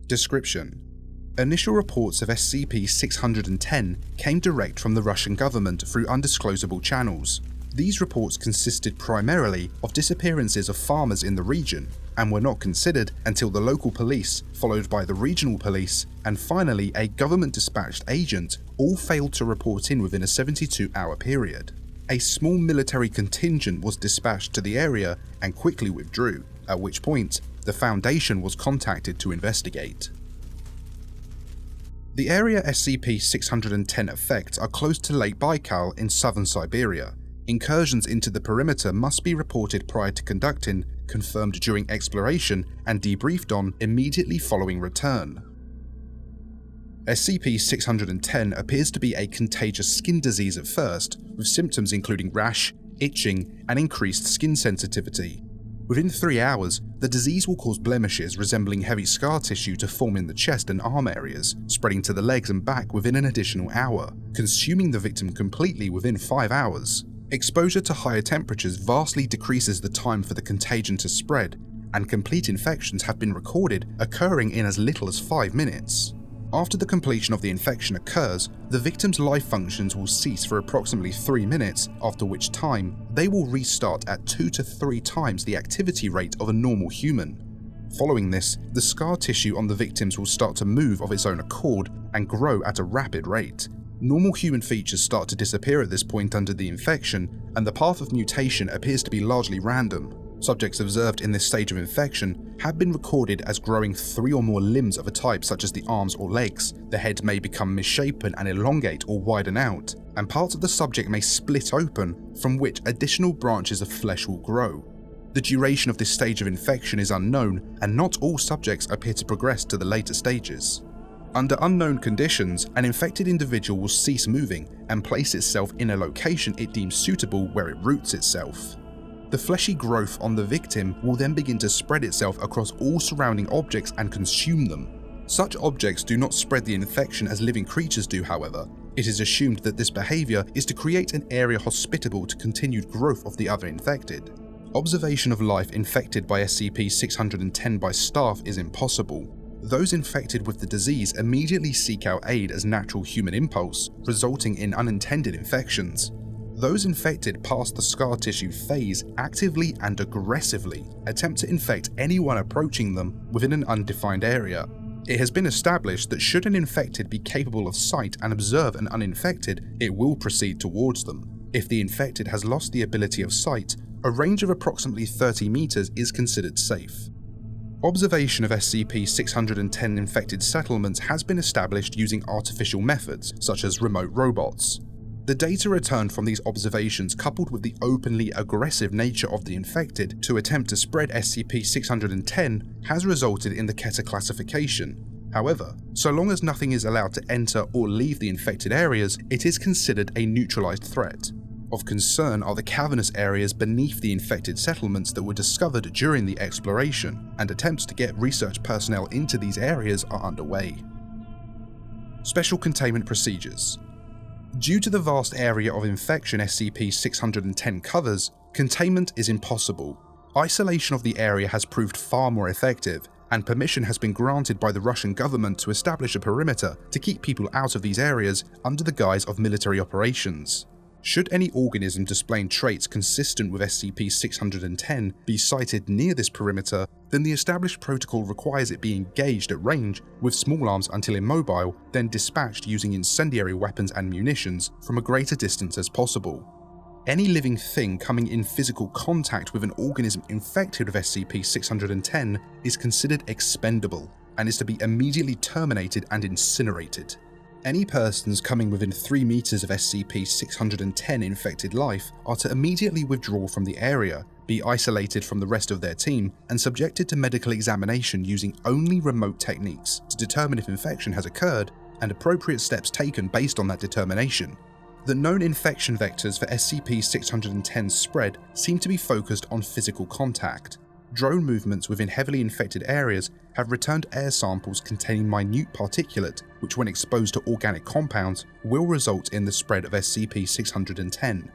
Description: Initial reports of SCP-610 came direct from the Russian government through undisclosable channels. These reports consisted primarily of disappearances of farmers in the region, and were not considered until the local police, followed by the regional police, and finally a government-dispatched agent, all failed to report in within a 72-hour period. A small military contingent was dispatched to the area and quickly withdrew, at which point the Foundation was contacted to investigate. The area SCP-610 affects are close to Lake Baikal in southern Siberia. Incursions into the perimeter must be reported prior to conducting, confirmed during exploration, and debriefed on immediately following return. SCP-610 appears to be a contagious skin disease at first, with symptoms including rash, itching, and increased skin sensitivity. Within 3 hours, the disease will cause blemishes resembling heavy scar tissue to form in the chest and arm areas, spreading to the legs and back within an additional hour, consuming the victim completely within 5 hours. Exposure to higher temperatures vastly decreases the time for the contagion to spread, and complete infections have been recorded occurring in as little as 5 minutes. After the completion of the infection occurs, the victim's life functions will cease for approximately 3 minutes, after which time they will restart at 2 to 3 times the activity rate of a normal human. Following this, the scar tissue on the victims will start to move of its own accord and grow at a rapid rate. Normal human features start to disappear at this point under the infection, and the path of mutation appears to be largely random. Subjects observed in this stage of infection have been recorded as growing 3 or more limbs of a type such as the arms or legs. The head may become misshapen and elongate or widen out, and parts of the subject may split open, from which additional branches of flesh will grow. The duration of this stage of infection is unknown, and not all subjects appear to progress to the later stages. Under unknown conditions, an infected individual will cease moving and place itself in a location it deems suitable where it roots itself. The fleshy growth on the victim will then begin to spread itself across all surrounding objects and consume them. Such objects do not spread the infection as living creatures do, however. It is assumed that this behavior is to create an area hospitable to continued growth of the other infected. Observation of life infected by SCP-610 by staff is impossible. Those infected with the disease immediately seek out aid as natural human impulse, resulting in unintended infections. Those infected past the scar tissue phase actively and aggressively attempt to infect anyone approaching them within an undefined area. It has been established that should an infected be capable of sight and observe an uninfected, it will proceed towards them. If the infected has lost the ability of sight, a range of approximately 30 meters is considered safe. Observation of SCP-610 infected settlements has been established using artificial methods, such as remote robots. The data returned from these observations, coupled with the openly aggressive nature of the infected to attempt to spread SCP-610, has resulted in the Keter classification. However, so long as nothing is allowed to enter or leave the infected areas, it is considered a neutralized threat. Of concern are the cavernous areas beneath the infected settlements that were discovered during the exploration, and attempts to get research personnel into these areas are underway. Special containment procedures. Due to the vast area of infection SCP-610 covers, containment is impossible. Isolation of the area has proved far more effective, and permission has been granted by the Russian government to establish a perimeter to keep people out of these areas under the guise of military operations. Should any organism displaying traits consistent with SCP-610 be sighted near this perimeter, then the established protocol requires it be engaged at range with small arms until immobile, then dispatched using incendiary weapons and munitions from a greater distance as possible. Any living thing coming in physical contact with an organism infected with SCP-610 is considered expendable and is to be immediately terminated and incinerated. Any persons coming within 3 meters of SCP-610 infected life are to immediately withdraw from the area, be isolated from the rest of their team, and subjected to medical examination using only remote techniques to determine if infection has occurred, and appropriate steps taken based on that determination. The known infection vectors for SCP-610's spread seem to be focused on physical contact. Drone movements within heavily infected areas have returned air samples containing minute particulate, which when exposed to organic compounds will result in the spread of SCP-610.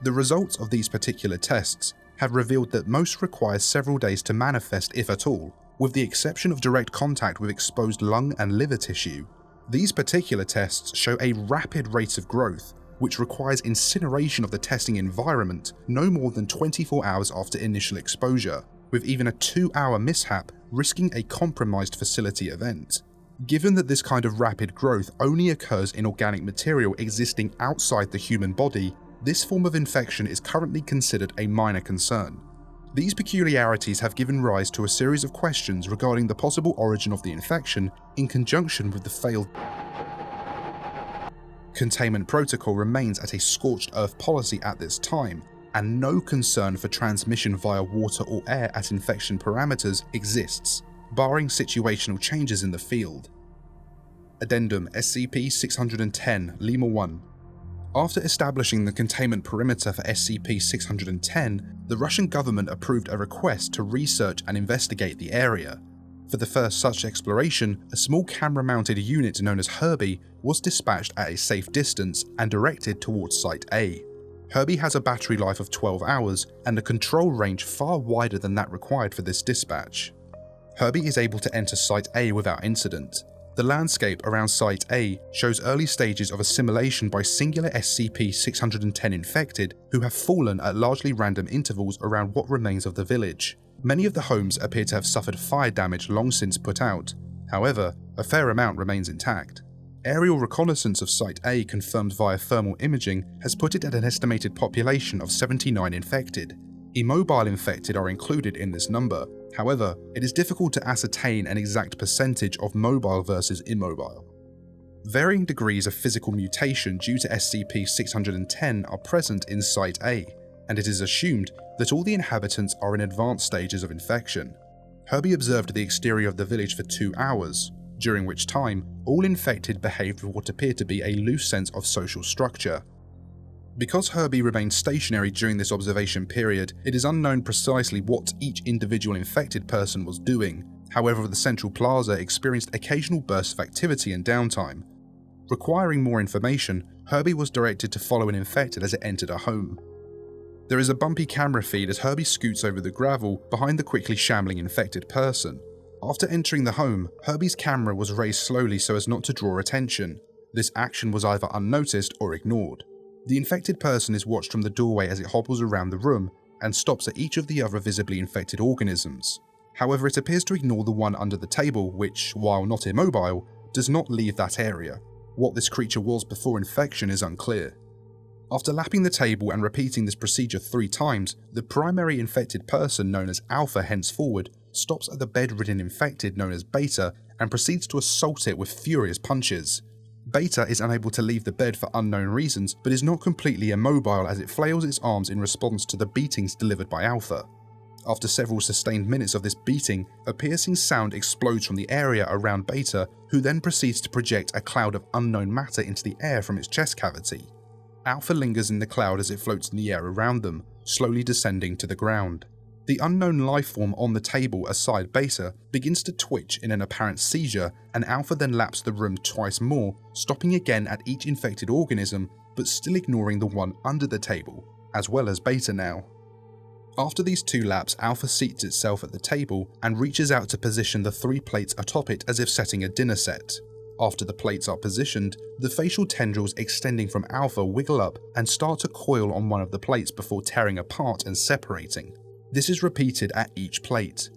The results of these particular tests have revealed that most require several days to manifest, if at all. with the exception of direct contact with exposed lung and liver tissue. These particular tests show a rapid rate of growth, which requires incineration of the testing environment no more than 24 hours after initial exposure, with even a 2-hour mishap risking a compromised facility event. Given that this kind of rapid growth only occurs in organic material existing outside the human body, this form of infection is currently considered a minor concern. These peculiarities have given rise to a series of questions regarding the possible origin of the infection in conjunction with the failed containment protocol remains at a scorched earth policy at this time, and no concern for transmission via water or air at infection parameters exists, barring situational changes in the field. Addendum SCP-610 Lima 1. After establishing the containment perimeter for SCP-610, the Russian government approved a request to research and investigate the area. For the first such exploration, a small camera-mounted unit known as Herbie was dispatched at a safe distance and directed towards Site A. Herbie has a battery life of 12 hours and a control range far wider than that required for this dispatch. Herbie is able to enter Site A without incident. The landscape around Site A shows early stages of assimilation by singular SCP-610 infected who have fallen at largely random intervals around what remains of the village. Many of the homes appear to have suffered fire damage long since put out. However, a fair amount remains intact. Aerial reconnaissance of Site A confirmed via thermal imaging has put it at an estimated population of 79 infected. Immobile infected are included in this number. However, it is difficult to ascertain an exact percentage of mobile versus immobile. Varying degrees of physical mutation due to SCP-610 are present in Site A, and it is assumed that all the inhabitants are in advanced stages of infection. Herbie observed the exterior of the village for 2 hours, during which time all infected behaved with what appeared to be a loose sense of social structure. Because Herbie remained stationary during this observation period, it is unknown precisely what each individual infected person was doing. However, the central plaza experienced occasional bursts of activity and downtime. Requiring more information, Herbie was directed to follow an infected as it entered a home. There is a bumpy camera feed as Herbie scoots over the gravel behind the quickly shambling infected person. After entering the home, Herbie's camera was raised slowly so as not to draw attention. This action was either unnoticed or ignored. The infected person is watched from the doorway as it hobbles around the room and stops at each of the other visibly infected organisms. However, it appears to ignore the one under the table which, while not immobile, does not leave that area. What this creature was before infection is unclear. After lapping the table and repeating this procedure 3 times, the primary infected person known as Alpha henceforward stops at the bedridden infected known as Beta and proceeds to assault it with furious punches. Beta is unable to leave the bed for unknown reasons, but is not completely immobile as it flails its arms in response to the beatings delivered by Alpha. After several sustained minutes of this beating, a piercing sound explodes from the area around Beta, who then proceeds to project a cloud of unknown matter into the air from its chest cavity. Alpha lingers in the cloud as it floats in the air around them, slowly descending to the ground. The unknown lifeform on the table aside Beta begins to twitch in an apparent seizure, and Alpha then laps the room twice more, stopping again at each infected organism, but still ignoring the one under the table, as well as Beta now. After these 2 laps, Alpha seats itself at the table and reaches out to position the 3 plates atop it as if setting a dinner set. After the plates are positioned, the facial tendrils extending from Alpha wiggle up and start to coil on one of the plates before tearing apart and separating. This is repeated at each plate.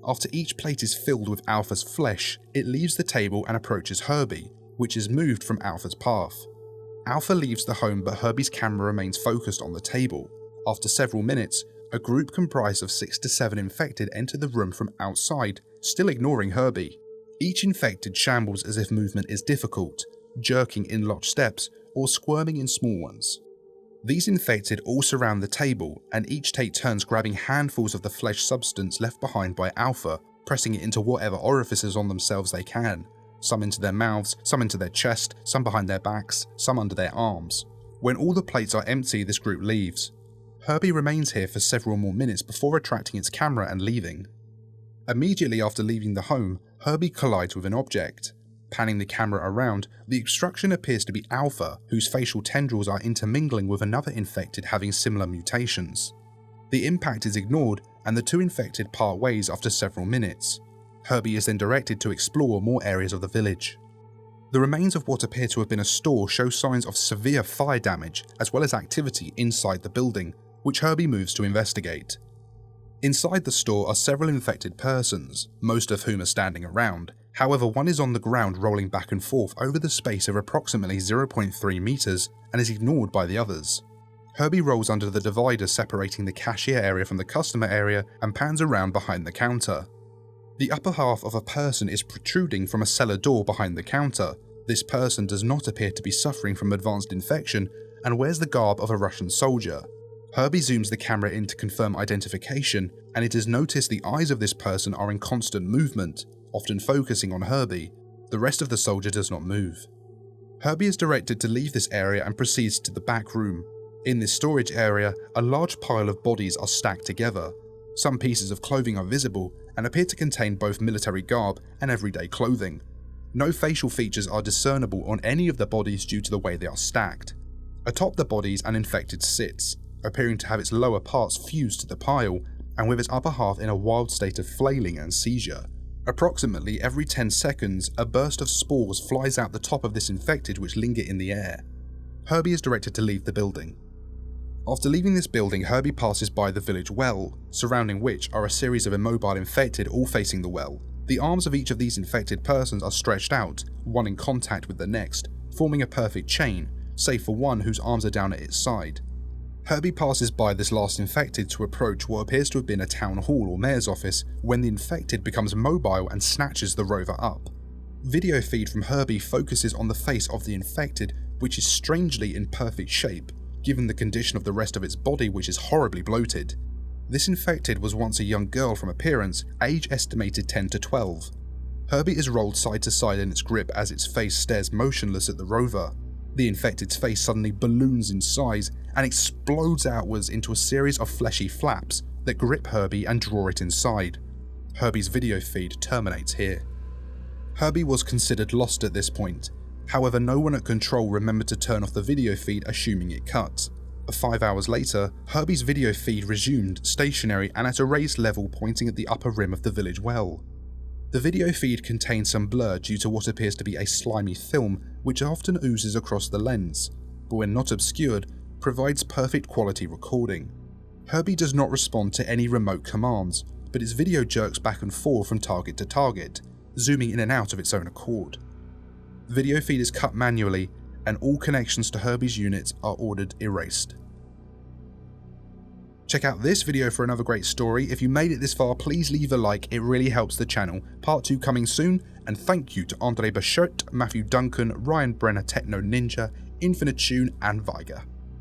After each plate is filled with Alpha's flesh, it leaves the table and approaches Herbie, which is moved from Alpha's path. Alpha leaves the home, but Herbie's camera remains focused on the table. After several minutes, a group comprised of 6 to 7 infected enter the room from outside, still ignoring Herbie. Each infected shambles as if movement is difficult, jerking in large steps or squirming in small ones. These infected all surround the table, and each take turns grabbing handfuls of the flesh substance left behind by Alpha, pressing it into whatever orifices on themselves they can. Some into their mouths, some into their chest, some behind their backs, some under their arms. When all the plates are empty, this group leaves. Herbie remains here for several more minutes before retracting its camera and leaving. Immediately after leaving the home, Herbie collides with an object. Panning the camera around, the obstruction appears to be Alpha, whose facial tendrils are intermingling with another infected having similar mutations. The impact is ignored, and the 2 infected part ways after several minutes. Herbie is then directed to explore more areas of the village. The remains of what appear to have been a store show signs of severe fire damage as well as activity inside the building, which Herbie moves to investigate. Inside the store are several infected persons, most of whom are standing around. However, one is on the ground rolling back and forth over the space of approximately 0.3 meters and is ignored by the others. Herbie rolls under the divider separating the cashier area from the customer area and pans around behind the counter. The upper half of a person is protruding from a cellar door behind the counter. This person does not appear to be suffering from advanced infection and wears the garb of a Russian soldier. Herbie zooms the camera in to confirm identification, and it is noticed the eyes of this person are in constant movement, often focusing on Herbie. The rest of the soldier does not move. Herbie is directed to leave this area and proceeds to the back room. In this storage area, a large pile of bodies are stacked together. Some pieces of clothing are visible and appear to contain both military garb and everyday clothing. No facial features are discernible on any of the bodies due to the way they are stacked. Atop the bodies, an infected sits, appearing to have its lower parts fused to the pile, and with its upper half in a wild state of flailing and seizure. Approximately every 10 seconds, a burst of spores flies out the top of this infected which linger in the air. Herbie is directed to leave the building. After leaving this building, Herbie passes by the village well, surrounding which are a series of immobile infected all facing the well. The arms of each of these infected persons are stretched out, one in contact with the next, forming a perfect chain, save for one whose arms are down at its side. Herbie passes by this last infected to approach what appears to have been a town hall or mayor's office when the infected becomes mobile and snatches the rover up. Video feed from Herbie focuses on the face of the infected, which is strangely in perfect shape, given the condition of the rest of its body which is horribly bloated. This infected was once a young girl from appearance, age estimated 10 to 12. Herbie is rolled side to side in its grip as its face stares motionless at the rover. The infected's face suddenly balloons in size and explodes outwards into a series of fleshy flaps that grip Herbie and draw it inside. Herbie's video feed terminates here. Herbie was considered lost at this point. However, no one at control remembered to turn off the video feed, assuming it cut. 5 hours later, Herbie's video feed resumed, stationary and at a raised level pointing at the upper rim of the village well. The video feed contains some blur due to what appears to be a slimy film which often oozes across the lens, but when not obscured, provides perfect quality recording. Herbie does not respond to any remote commands, but its video jerks back and forth from target to target, zooming in and out of its own accord. The video feed is cut manually, and all connections to Herbie's units are ordered erased. Check out this video for another great story. If you made it this far, please leave a like, it really helps the channel. Part 2 coming soon, and thank you to Andre Bachert, Matthew Duncan, Ryan Brenner, Techno Ninja, Infinite Tune and Viger.